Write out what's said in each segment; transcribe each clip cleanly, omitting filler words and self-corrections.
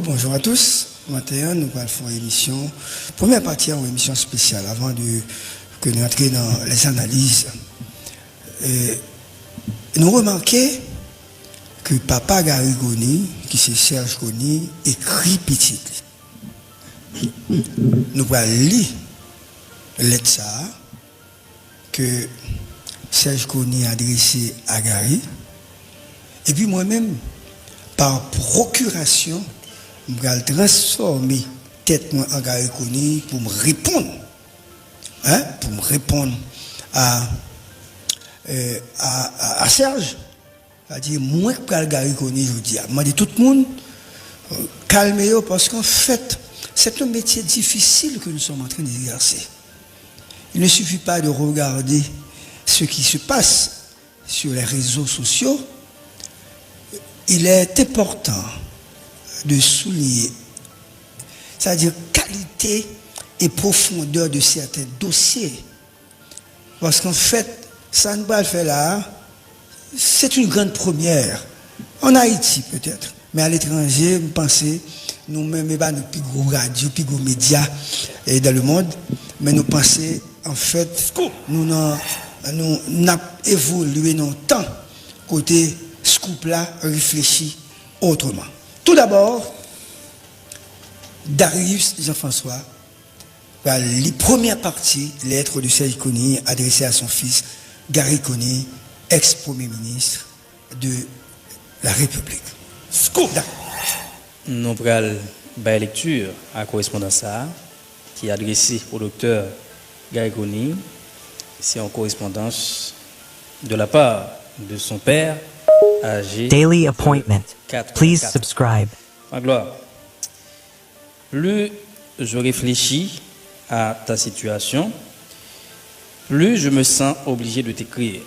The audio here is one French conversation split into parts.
bonjour à tous. Maintenant, nous allons faire une émission, première partie en émission spéciale, avant que nous entrions dans les analyses. Nous remarquons que Papa Garigoni, qui c'est Serge Koni, écrit petit. Nous allons lire lettre ça que Serge Koni a adressé à Gary. Et puis moi-même, par procuration, je vais transformer tête en Gary Koni pour me répondre. Pour me répondre à Serge. C'est-à-dire, moi que Gary Koni, je dis, je dis tout le monde, calmez-vous parce qu'en fait, c'est un métier difficile que nous sommes en train d'exercer. Il ne suffit pas de regarder ce qui se passe sur les réseaux sociaux. Il est important de souligner, c'est-à-dire qualité et profondeur de certains dossiers. Parce qu'en fait, ça ne va le faire là, c'est une grande première. En Haïti peut-être, mais à l'étranger, vous pensez, nous-mêmes, nous sommes plus gros radio, plus gros médias dans le monde, mais nous pensons, en fait, nous avons évolué dans le temps, côté scoop là, réfléchi autrement. Tout d'abord, Darius Jean-François, les premières parties, lettre de Serge Koni adressée à son fils Gary Koni, ex-premier ministre de la République. Scoop. Nous prenons la lecture à la correspondance qui est adressée au docteur Gary Koni. C'est en correspondance de la part de son père, âgé Daily appointment. 4, Please 4. subscribe. Ma gloire. Plus je réfléchis à ta situation, plus je me sens obligé de t'écrire.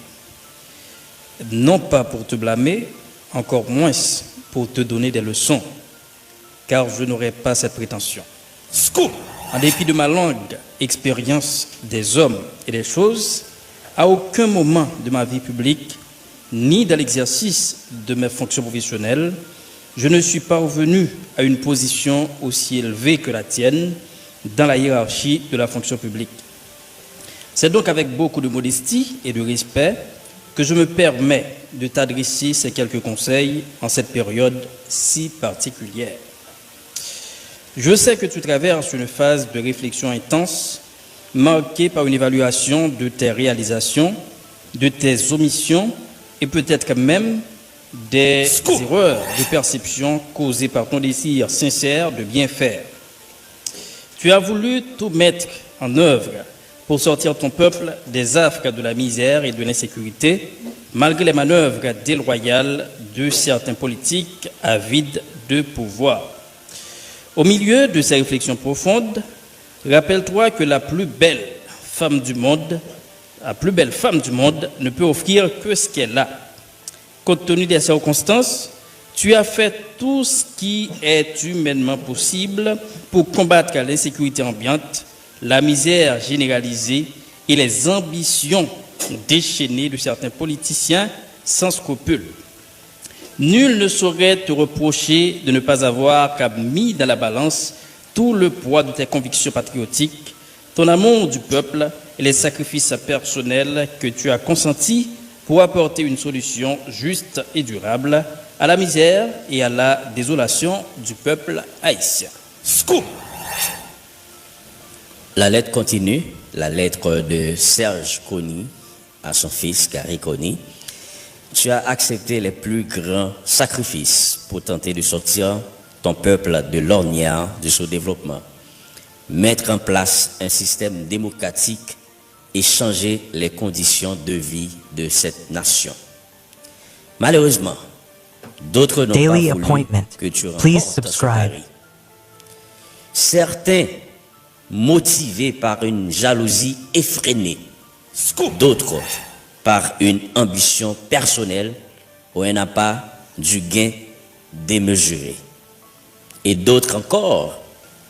Non pas pour te blâmer, encore moins pour te donner des leçons, car je n'aurai pas cette prétention. Scoop. En dépit de ma longue expérience des hommes et des choses, à aucun moment de ma vie publique, ni dans l'exercice de mes fonctions professionnelles, je ne suis pas revenu à une position aussi élevée que la tienne dans la hiérarchie de la fonction publique. C'est donc avec beaucoup de modestie et de respect que je me permets de t'adresser ces quelques conseils en cette période si particulière. Je sais que tu traverses une phase de réflexion intense, marquée par une évaluation de tes réalisations, de tes omissions et peut-être même des erreurs de perception causées par ton désir sincère de bien faire. Tu as voulu tout mettre en œuvre pour sortir ton peuple des affres de la misère et de l'insécurité, malgré les manœuvres déloyales de certains politiques avides de pouvoir. Au milieu de ces réflexions profondes, rappelle-toi que la plus belle femme du monde ne peut offrir que ce qu'elle a. Compte tenu des circonstances, tu as fait tout ce qui est humainement possible pour combattre l'insécurité ambiante, la misère généralisée et les ambitions déchaînées de certains politiciens sans scrupules. Nul ne saurait te reprocher de ne pas avoir mis dans la balance tout le poids de tes convictions patriotiques, ton amour du peuple et les sacrifices personnels que tu as consentis pour apporter une solution juste et durable à la misère et à la désolation du peuple haïtien. Scoop. La lettre continue, la lettre de Serge Koni à son fils Gary Koni. Tu as accepté les plus grands sacrifices pour tenter de sortir ton peuple de l'ornière de son développement, mettre en place un système démocratique et changer les conditions de vie de cette nation. Malheureusement, d'autres n'ont pas Daily voulu appointment. que tu Please remportes ce subscribe. pari. Certains motivés par une jalousie effrénée, d'autres par une ambition personnelle ou un appât du gain démesuré. Et d'autres encore,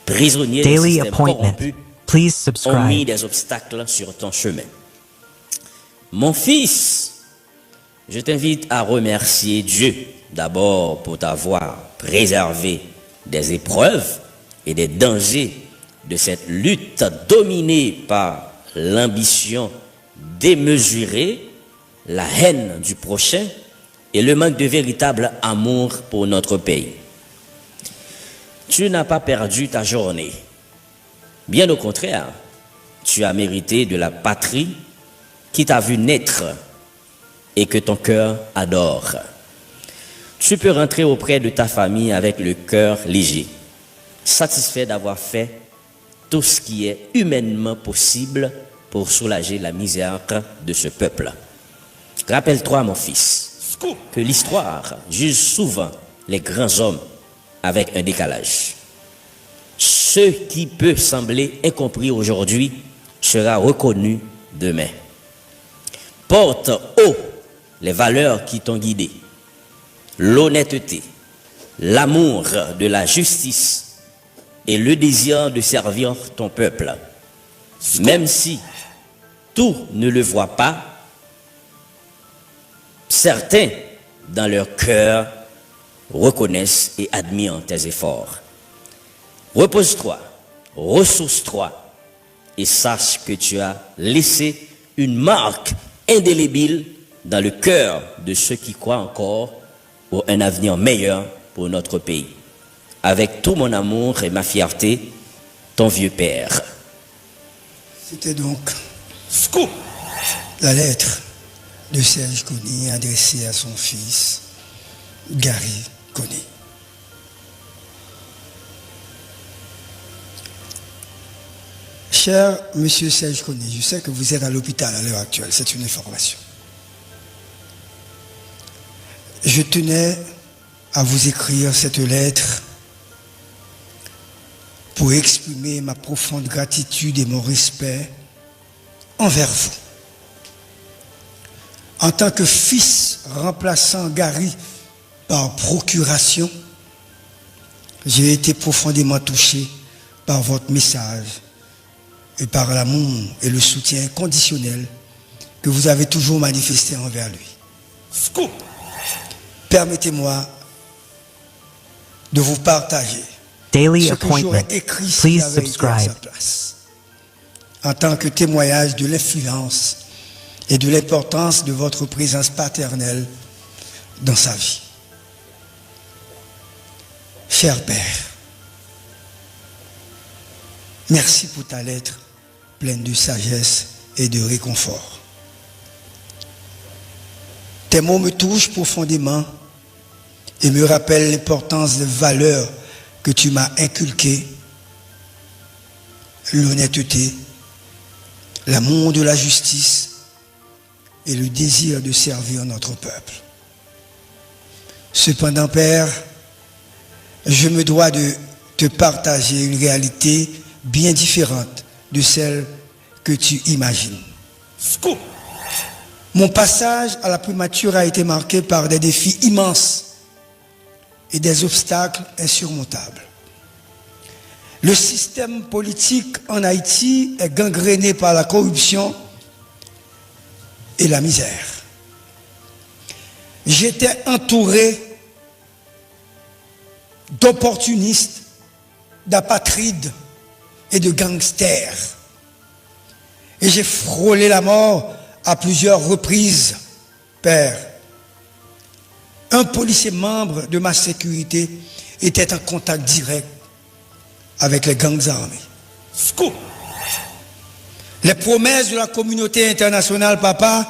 prisonniers du Daily système appointment. corrompu, Please ont mis subscribe. des obstacles sur ton chemin. Mon fils, je t'invite à remercier Dieu d'abord pour t'avoir préservé des épreuves et des dangers de cette lutte dominée par l'ambition démesurée, la haine du prochain et le manque de véritable amour pour notre pays. Tu n'as pas perdu ta journée. Bien au contraire, tu as mérité de la patrie qui t'a vu naître et que ton cœur adore. Tu peux rentrer auprès de ta famille avec le cœur léger, satisfait d'avoir fait tout ce qui est humainement possible pour soulager la misère de ce peuple. Rappelle-toi, mon fils, que l'histoire juge souvent les grands hommes avec un décalage. Ce qui peut sembler incompris aujourd'hui sera reconnu demain. Porte haut les valeurs qui t'ont guidé, l'honnêteté, l'amour de la justice et le désir de servir ton peuple. Même si tout ne le voit pas, certains dans leur cœur reconnaissent et admirent tes efforts. Repose-toi, ressource-toi et sache que tu as laissé une marque indélébile dans le cœur de ceux qui croient encore pour un avenir meilleur pour notre pays. Avec tout mon amour et ma fierté, ton vieux père. C'était donc la lettre de Serge Kony adressée à son fils, Gary Kony. Cher Monsieur Serge Kony, je sais que vous êtes à l'hôpital à l'heure actuelle, c'est une information. Je tenais à vous écrire cette lettre pour exprimer ma profonde gratitude et mon respect envers vous. En tant que fils remplaçant Gary par procuration, j'ai été profondément touché par votre message et par l'amour et le soutien inconditionnel que vous avez toujours manifesté envers lui. Scoop. Permettez-moi de vous partager Daily ce que j'aurais appointment. écrit si Please j'avais été à subscribe. sa place, en tant que témoignage de l'influence et de l'importance de votre présence paternelle dans sa vie. Cher Père, merci pour ta lettre pleine de sagesse et de réconfort. Tes mots me touchent profondément et me rappellent l'importance des valeurs que tu m'as inculquées, l'honnêteté, l'amour de la justice et le désir de servir notre peuple. Cependant, Père, je me dois de te partager une réalité bien différente de celle que tu imagines. Scoop. Mon passage à la primature a été marqué par des défis immenses et des obstacles insurmontables. Le système politique en Haïti est gangréné par la corruption et la misère. J'étais entouré d'opportunistes, d'apatrides et de gangsters. Et j'ai frôlé la mort à plusieurs reprises, Père. Un policier membre de ma sécurité était en contact direct avec les gangs armés. Scoop. Les promesses de la communauté internationale, papa,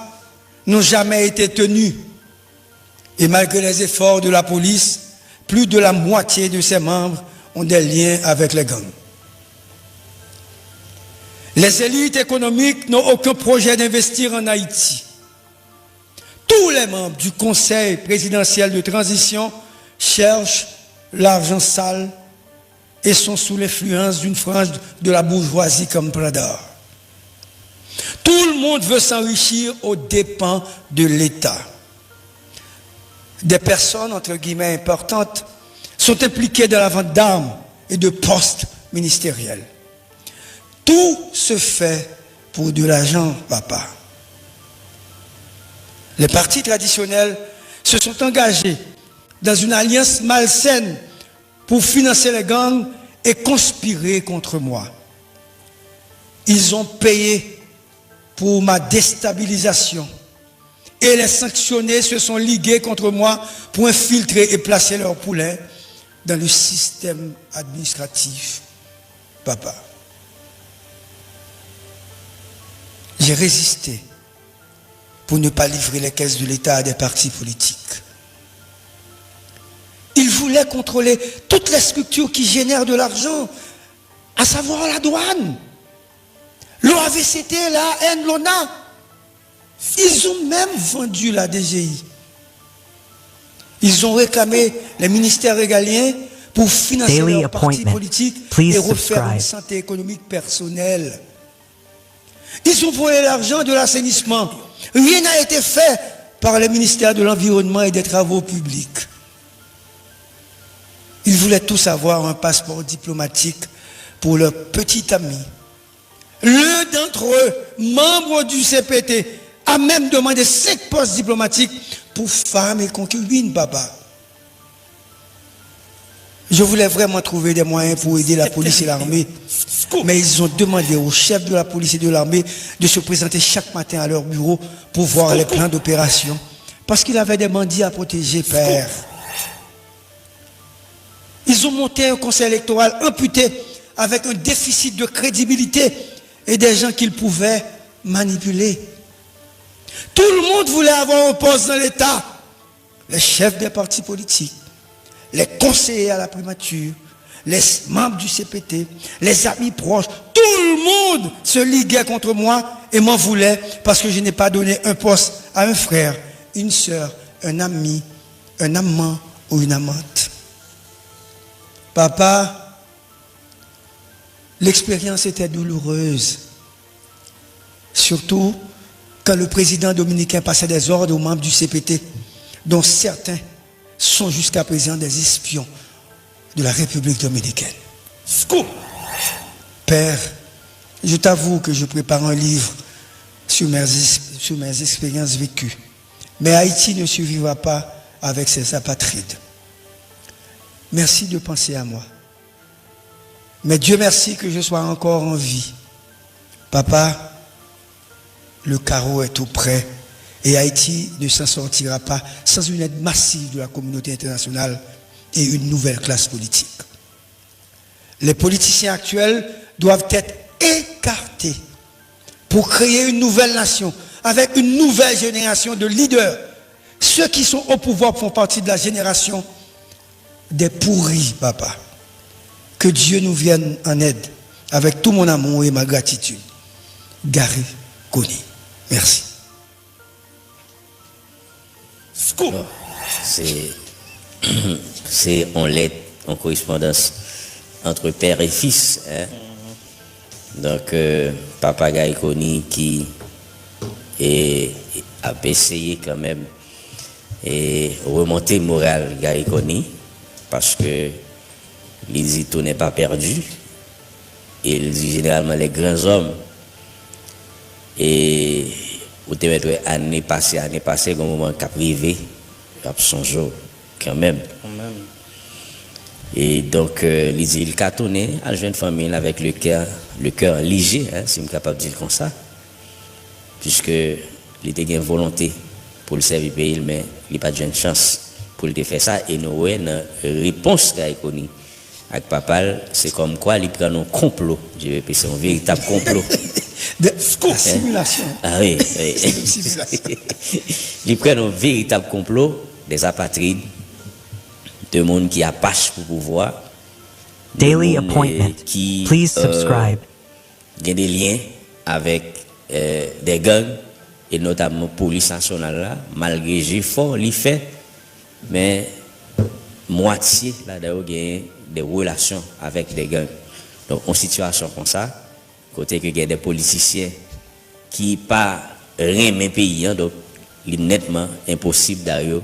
n'ont jamais été tenues. Et malgré les efforts de la police, plus de la moitié de ses membres ont des liens avec les gangs. Les élites économiques n'ont aucun projet d'investir en Haïti. Tous les membres du Conseil présidentiel de transition cherchent l'argent sale et sont sous l'influence d'une frange de la bourgeoisie comme Pradar. Tout le monde veut s'enrichir aux dépens de l'État. Des personnes, entre guillemets, importantes sont impliquées dans la vente d'armes et de postes ministériels. Tout se fait pour de l'argent, papa. Les partis traditionnels se sont engagés dans une alliance malsaine pour financer les gangs et conspirer contre moi. Ils ont payé pour ma déstabilisation. Et les sanctionnés se sont ligués contre moi pour infiltrer et placer leurs poulets dans le système administratif. Papa, j'ai résisté pour ne pas livrer les caisses de l'État à des partis politiques. Ils voulaient contrôler toutes les structures qui génèrent de l'argent, à savoir la douane, l'OAVCT, la AN, l'ONA. Ils ont même vendu la DGI. Ils ont réclamé les ministères régaliens pour financer Daily leurs partis appointment. politiques Please et refaire une subscribe. santé économique personnelle. Ils ont volé l'argent de l'assainissement. Rien n'a été fait par le ministère de l'Environnement et des Travaux publics. Ils voulaient tous avoir un passeport diplomatique pour leur petit ami. L'un d'entre eux, membre du CPT, a même demandé 5 postes diplomatiques pour femmes et concubines, papa. Je voulais vraiment trouver des moyens pour aider la police et l'armée. Mais ils ont demandé aux chefs de la police et de l'armée de se présenter chaque matin à leur bureau pour voir les plans d'opération. Parce qu'il avait des bandits à protéger, père. Ils ont monté un conseil électoral amputé avec un déficit de crédibilité et des gens qu'ils pouvaient manipuler. Tout le monde voulait avoir un poste dans l'État. Les chefs des partis politiques, les conseillers à la primature, les membres du CPT, les amis proches, tout le monde se liguait contre moi et m'en voulait parce que je n'ai pas donné un poste à un frère, une sœur, un ami, un amant ou une amante. Papa, l'expérience était douloureuse. Surtout quand le président dominicain passait des ordres aux membres du CPT, dont certains sont jusqu'à présent des espions de la République dominicaine. Scoop! Père, je t'avoue que je prépare un livre sur mes expériences vécues. Mais Haïti ne survivra pas avec ses apatrides. Merci de penser à moi. Mais Dieu merci que je sois encore en vie. Papa, le carreau est tout prêt et Haïti ne s'en sortira pas sans une aide massive de la communauté internationale et une nouvelle classe politique. Les politiciens actuels doivent être écartés pour créer une nouvelle nation avec une nouvelle génération de leaders. Ceux qui sont au pouvoir font partie de la génération des pourris, papa. Que Dieu nous vienne en aide avec tout mon amour et ma gratitude. Gary Koni. Merci. Bon, c'est en lettre, en correspondance entre père et fils. Hein? Donc, Papa Gary Koni qui a essayé quand même et remonter le moral Gary Koni parce que il dit tout n'est pas perdu. Et il dit généralement les grands hommes et au théâtre année passée, un moment cap privé, cap son jour quand même. Et donc il dit il a tourné à la jeune famille avec le cœur léger, hein, si je suis capable de dire comme ça, puisque il était une volonté pour le servir pays, mais il n'a pas de chance pour le faire ça. Et nous avons une réponse à Koni avec papa, c'est comme quoi il prend un complot. Je vais c'est un véritable complot. De simulation. Ah oui, oui. Il prend un véritable complot des apatrides, de monde qui apache pour pouvoir. Daily appointment. Qui, Please subscribe. Il y a des liens avec des gangs et notamment la police nationale là, malgré j'ai fort l'y fait, mais moitié là-dedans il des relations avec des gangs. Donc en situation comme ça, côté que il y a des politiciens qui pas rien mais pays, hein, donc il est nettement impossible d'ailleurs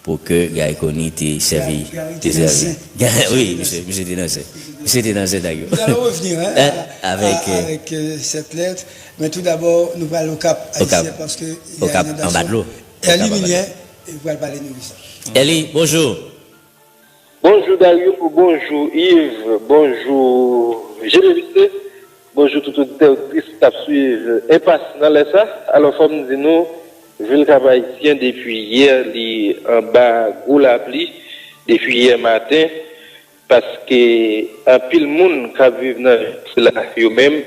pour que Gary Koni t'ait servi. Oui, monsieur dénoncé. Monsieur dénoncé d'ailleurs. Nous allons revenir hein, avec cette lettre, mais tout d'abord nous allons au Cap Haïtien parce que au Cap en bas de l'eau. Elie Minier, et vous allez parler de nous de ça. Elie, bonjour. Bonjour Dario, bonjour Yves, bonjour Génévité, bonjour tout auditeur qui suivre impatient ça. Alors, comme nous disons, ville haïtien depuis hier, li en bas gros la pluie, depuis hier matin, parce que un pile monde qui vit dans la eux-mêmes,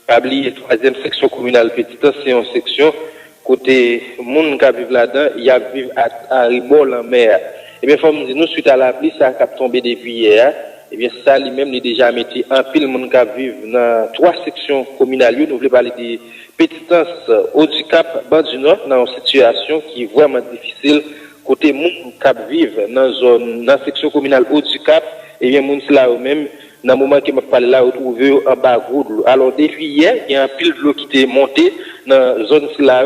la troisième section communale petite, c'est une section côté monde qui vit là-dedans, il y a vivre à Ribol en mer. Et bien, comme nous suite à la pluie, ça a tombé depuis hier. Et bien, ça, lui-même, il a déjà mis un pile monde qui vit dans 3 sections communales. Nous voulons parler des Petitance, Haut-du-Cap, Bas du Nord, dans une situation qui est vraiment difficile. Côté monde qui vit dans la section communale Haut-du-Cap, et bien, monde là eux-mêmes, dans le moment que je parle là, retrouvé en bas gros de l'eau. Alors, depuis hier, il y a un pile de l'eau qui était monté dans la zone là,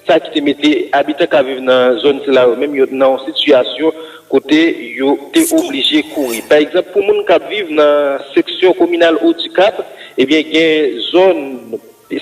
ça qui te mettait habitants qui vivent dans la zone là, même dans une situation côté yo t'es obligé de courir. Par exemple, pour les gens qui vivent dans la section communale Haut-du-Cap, eh bien, il y a une zone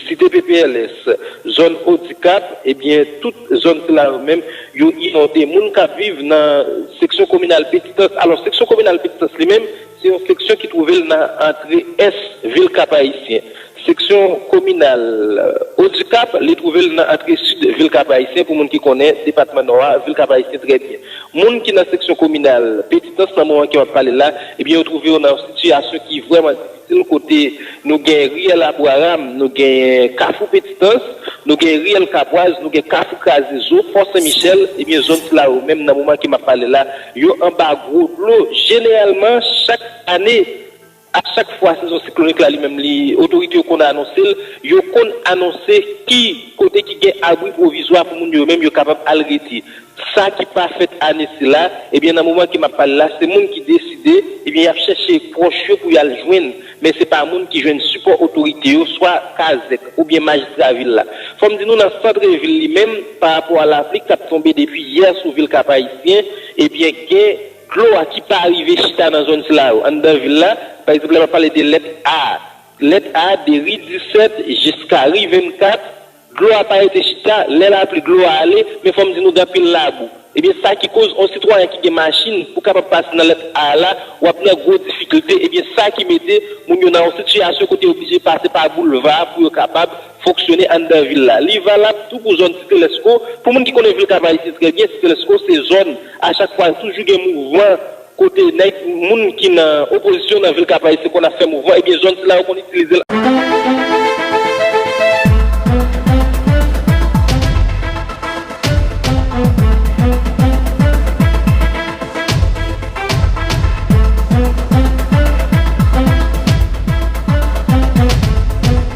cité PPLS, zone Haut-du-Cap, eh bien, toute zone là même, yo inondé. Les gens qui vivent dans la section communale Petitance, alors, section communale Petitance, lui-même, c'est une section qui trouve dans l'entrée Est, ville Cap-Haïtien. Section communale Haut-du-Cap, les trouver dans l'entrée Sud, ville Cap-Haïtien, pour les gens qui connaissent, département Nord, ville Cap-Haïtien, très bien. Les gens qui sont dans la section communale Petitance, dans le moment qui va parler là, eh bien, on trouve dans une situation qui est vraiment difficile. Côté, nous avons Riel Aboaram, nous avons Kafou Petitance, nous avons Riel Caboise, nous avons Kafou Kazizo, Fort Saint-Michel, et bien, zone là, même dans le moment qui m'a parlé là, il y a un bas gros de l'eau. Généralement, chaque année, à chaque fois, saison cyclonique là, lui-même, les autorités qu'on a annoncé, ils ont annoncé qui, côté qui gagne abri provisoire pour nous même, ils sont capables de l'arrêter. Ça qui pas fait année là, et bien, dans le moment qui m'a parlé là, c'est le monde qui décide, et bien, il a cherché proche pour y aller joindre, mais c'est pas le monde qui joue support autorité, soit Kazek, ou bien magistrat ville là. Faut me dire, nous, dans le centre de ville lui-même, par rapport à l'Afrique qui a tombé depuis hier sur ville Cap-Haïtien, et bien, l'eau qui pas arrivé chita dans la zone là, en dans ville là, par exemple, on va parler de lettre A. Lettre A, de RI 17 jusqu'à RI 24, l'eau n'a pas été chita, l'aile a pris l'eau à aller, mais il faut me dire, nous, dans pile là, et bien, ça qui cause un citoyen qui a une machine pour capable passer dans lettre A là, ou avoir une grosse difficulté, et bien, ça qui mettait, nous, dans une situation côté obligé de passer par boulevard pour être capable de fonctionner en dans ville là. Il va là, tout pour zone Cité-Lesco. Pour les gens qui connaissent ville Cap-Haïtien très bien, Cité-Lesco, c'est zone, à chaque fois, toujours des mouvements, côté gens qui sont en opposition dans la ville Cap-Haïtien qu'on a fait mouvement, et bien, zone là, on utilise là.